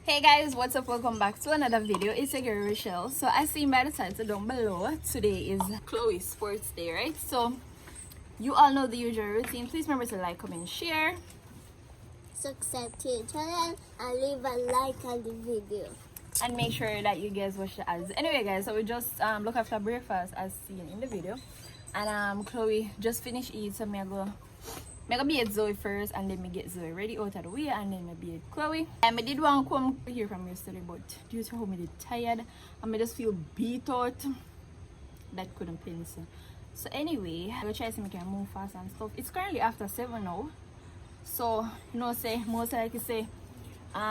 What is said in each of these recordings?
Hey guys, what's up? Welcome back to another video. It's your girl Rochelle. So as seen by the title down below, today is Chloe Sports Day, right? So you all know the usual routine. Please remember to like, comment, share. Subscribe to the channel and leave a like on the video. And make sure that you guys watch the ads. Anyway guys, so we just look after breakfast as seen in the video. And Chloe just finished eating, so I'm gonna be at Zoe first and then me get Zoe ready out of the way and then I be at Chloe. And I did want to come here from yesterday, but due to how I did tired and I just feel beat out, that couldn't pencil. So anyway, I'm gonna try to see if I can move fast and stuff. It's currently after 7 now. So you know, say most likely say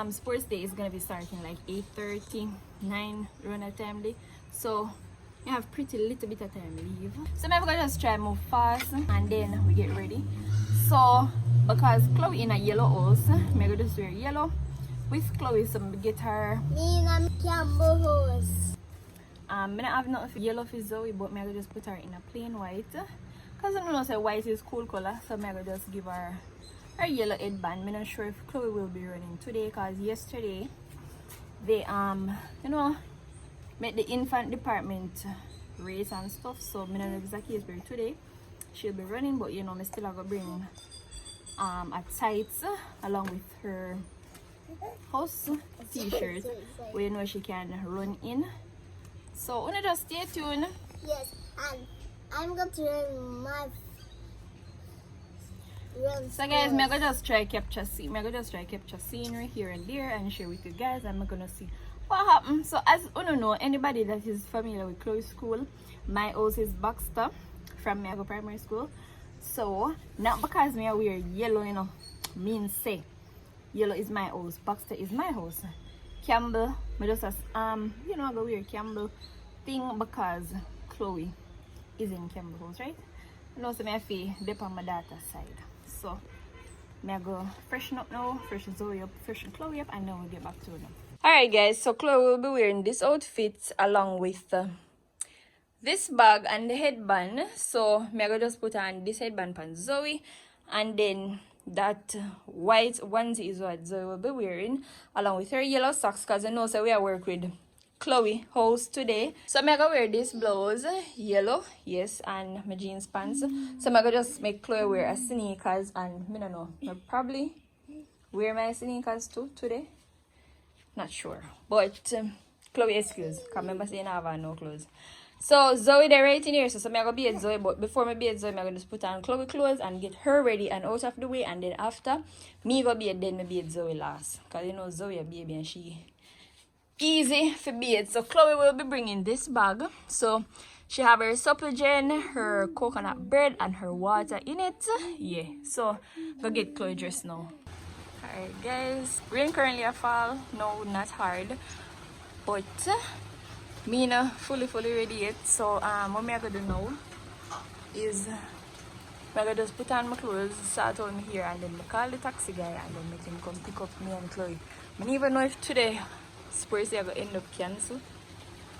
sports day is gonna be starting like 8:30, 9 around that time day. So you have pretty little bit of time to leave. So I'm gonna just try to move fast and then we get ready. So because Chloe in a yellow house, I'm gonna just wear yellow with Chloe, so I'm gonna get her. Me and Campbell horse. I don't have nothing for yellow for Zoe, but I'm gonna just put her in a plain white. Cause I know say white is cool color, so I'm gonna just give her yellow headband. I'm not sure if Chloe will be running today, cause yesterday they you know made the infant department race and stuff. So I'm not know exactly is where today she'll be running, but you know I still have to bring a tights along with her house t-shirt where you know she can run in. So wanna just stay tuned. Yes, and I'm going to run So guys, I'm gonna just try capture scenery here and there and share with you guys. I'm gonna see what happens. So as you know, anybody that is familiar with Chloe School, my house is Baxter from Miago Primary School. So not because me I wear yellow, you know, means say yellow is my house, Baxter is my house. Campbell, me just as you know I go wear Campbell thing because Chloe is in Campbell house, right? And also me I feel dip on my daughter's side. So me I go freshen up now, freshen Zoe up, freshen Chloe up, and then we'll get back to them. Alright guys, so Chloe will be wearing this outfit along with this bag and the headband. So me I go just put on this headband on Zoe, and then that white onesie is what Zoe will be wearing along with her yellow socks, because I know so we are work with Chloe house today. So I'm gonna wear this blouse yellow, yes, and my jeans pants. So I'm gonna just make Chloe wear a sneakers, and I don't know, I'll probably wear my sneakers too today, not sure, but Chloe excuse, because remember saying I have no clothes. So Zoe they're right in here, so I'm gonna be at Zoe, but before me be at Zoe I'm gonna just put on Chloe clothes and get her ready and out of the way, and then after me go be at, then me be at Zoe last, because you know Zoe a baby and she easy for beard. So Chloe will be bringing this bag. So she have her Suppligen, her coconut bread, and her water in it. Yeah, so go get Chloe dressed now. Alright guys, rain currently a fall. No, not hard, but me not fully ready yet. So what I'm gonna do now is I'm gonna just put on my clothes, start on here, and then I call the taxi guy and then make him come pick up me and Chloe. I don't even know if today Spurs are going to end up cancel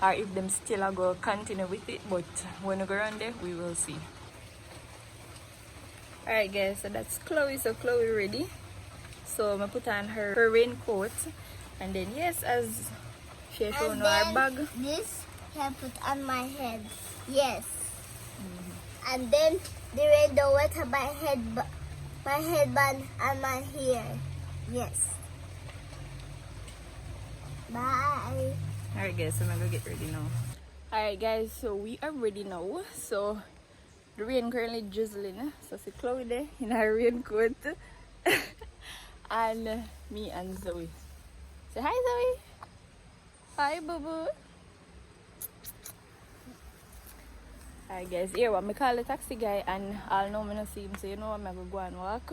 or if them still are going to continue with it, but when we go around there we will see. Alright guys, so that's Chloe. So Chloe ready, so I'm going to put on her raincoat, and then yes, as she has shown her bag, this can put on my head. Yes. And then the rain don't water my headband and my hair. Yes. Bye. Alright guys, so I'm gonna get ready now. Alright guys, so we are ready now. So the rain currently drizzling. So see Chloe there in her raincoat and me and Zoe. Say hi Zoe. Hi boo boo. Alright guys, here what me call the taxi guy, and I'll know me not see him, so you know I'm gonna go and walk.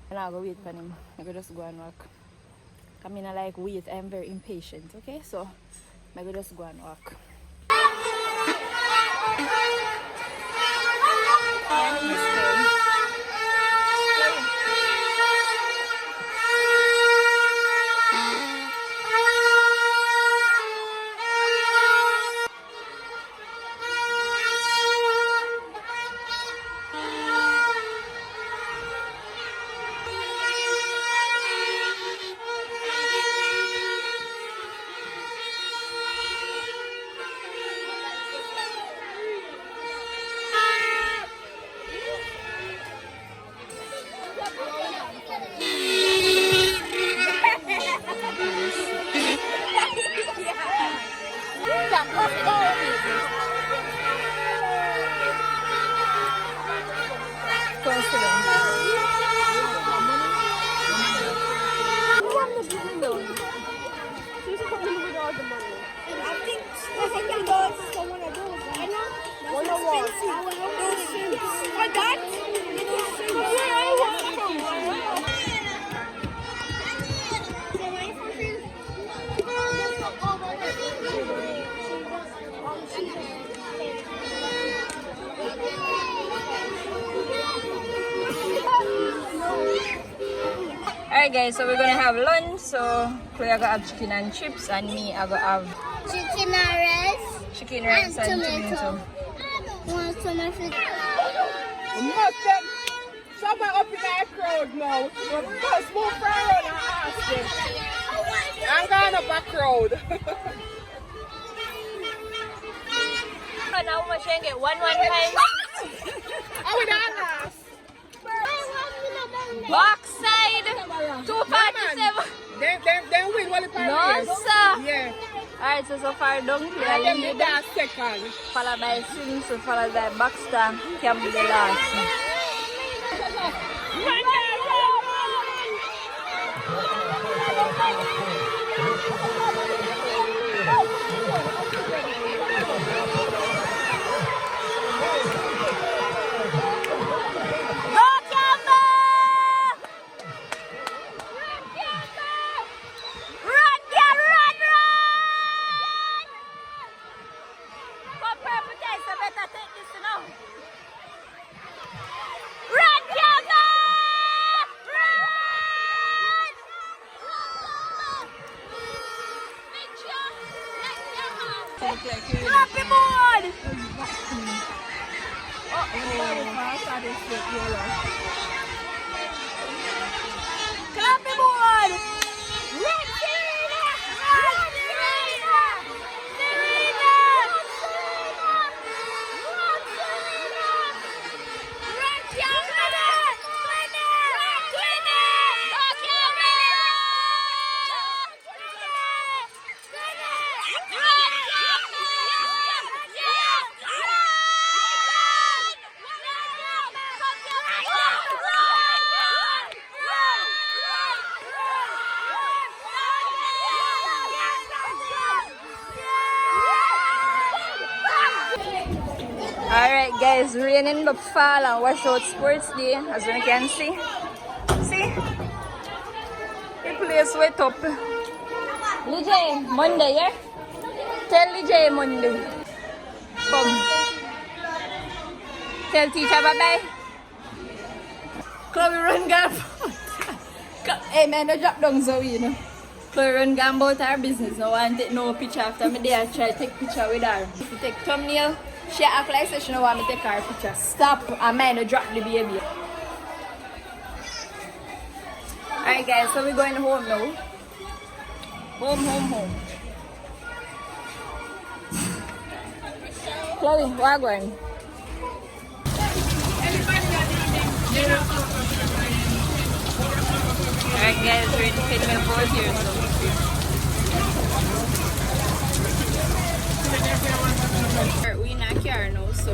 And I'll go wait for him. I go just go and walk. I mean, I like wait, I'm very impatient, okay? So, maybe just go and walk. Alright guys, so we're gonna have lunch. So Chloe I gonna have chicken and chips, and me I gonna have Chicken and rice. chicken rice and tomato. Want tomato? Someone up in that crowd now. Just move around and ask them. I'm going up a crowd. And how much you get? 115? How we done last? Backside 247. Then win one of the No race. sir. Yeah. Alright, so far down And here then the lead, last second. followed by Sims, followed by Baxter, Campbell the last. Go Campbell! Run, girl, run, run! Come purple taste, I better take this now. Run, Campbell! Run! Clap the board! Clap the board! Run, Serena! Run, Serena! Serena! Run, Serena! Run, Campbell! Run, Campbell! Go, Alright guys, raining but fall and wash out sports day, as you can see. See? The place wet up. Lijay, Monday, yeah? Tell Lijay Monday. Come. Tell teacher bye-bye. Chloe run gap. Hey man, don't drop down Zoe, you know. Chloe run gap about her business. No one take no picture after me there. I try to take picture with her. If you take thumbnail, she act like she don't want me to take her picture. Stop, I might not drop the baby. Alright guys, so we're going home now. Home. Chloe, what going? Alright guys, we're in the payment board here. We in a car now, so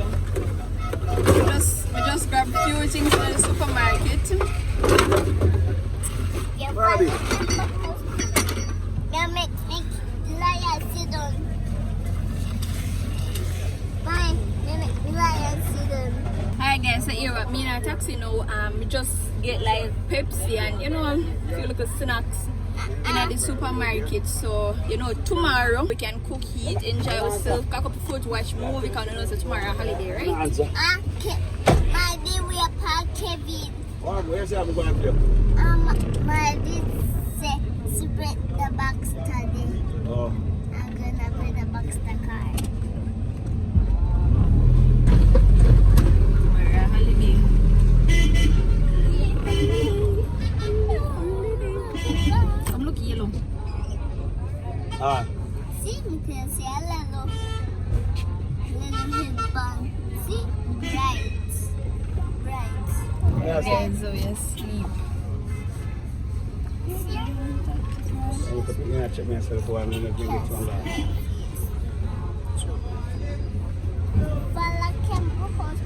we just grab a few things from the supermarket. Barbie. Yeah, make lion sit down. Bye. Make lion sit down. Alright guys, so here with me in a taxi now, we just get like Pepsi and you know, a few little snacks in the supermarket. So, you know, tomorrow we can cook, eat, enjoy ourselves, cook up food, watch movie, because you know it's tomorrow holiday, right? My day we are part Kevin. Where's the other one here? My day say spread the box today. Oh. I'm gonna play the box the car. Tomorrow holiday. Come look yellow. Ah. See, we can see a little headband. See, bright. Yes. Guys, so we asleep. I'm going to check myself for 1 minute. Bring it to one last. Fala Campbell House.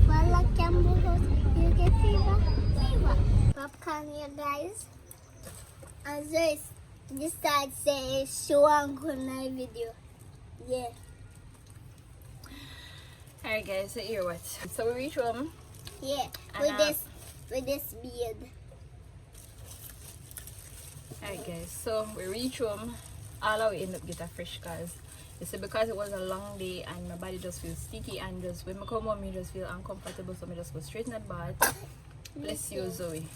Fala Campbell House. You get fever. Popcorn, you guys. And this side says show and good night video. Yeah. Alright guys, so here what? So we reach home. Yeah. With this beard. Alright guys, so we reach home. All our end up get a fresh cause. You see, because it was a long day and my body just feels sticky, and just when I come home, me just feel uncomfortable, so I just go straight in the bath. Bless you, Zoe.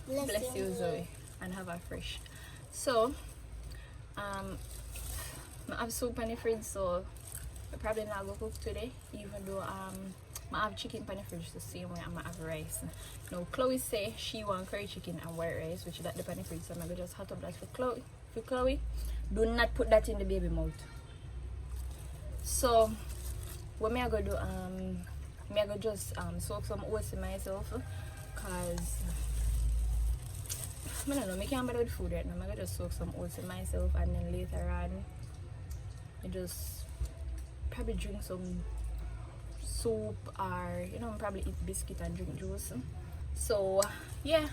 Bless you, Zoe, and have a fresh. So, I have soup in the fridge, so I probably not go cook today, even though I have chicken in the fridge the same way I have rice. Now Chloe say she want curry chicken and white rice, which is that the pan fridge, so I'm gonna just hot up that for Chloe. For Chloe, do not put that in the baby mouth. So what me I go do, me I go just soak some oats in myself, cause I don't know, I can't bother with food right now. I'm gonna just soak some oats in myself, and then later on I just probably drink some soup, or you know, probably eat biscuit and drink juice. So yeah,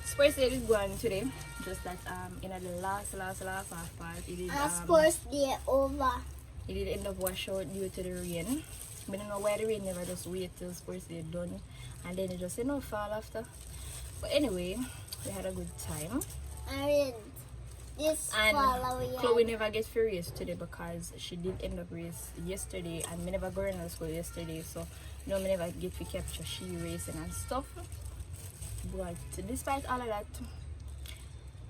sports day is going today. Just that in the last half part it did sports day over. it did end up wash out due to the rain. I don't know why the rain never just wait till sports day done, and then it just fall after. But anyway, we had a good time. And this And following Chloe never gets furious today because she did end up race yesterday, and me never go in school yesterday, so you know, me never get to capture she racing and stuff. But despite all of that,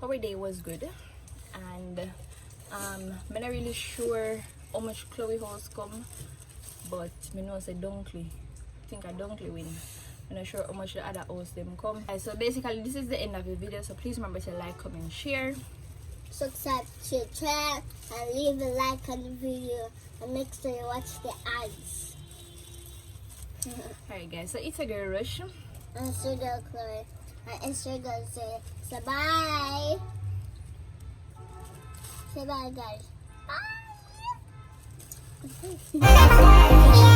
our day was good, and I'm not really sure how much Chloe house come, but me know say Dunkley. I think a Dunkley win. I'm not sure how much the other house them come. So basically this is the end of the video, so please remember to like, comment, share. subscribe to the channel and leave a like on the video, and make sure you watch the ads. Alright guys, so it's a girl rush. And so do Chloe. And it's your girl say, so bye. Say bye guys. Bye.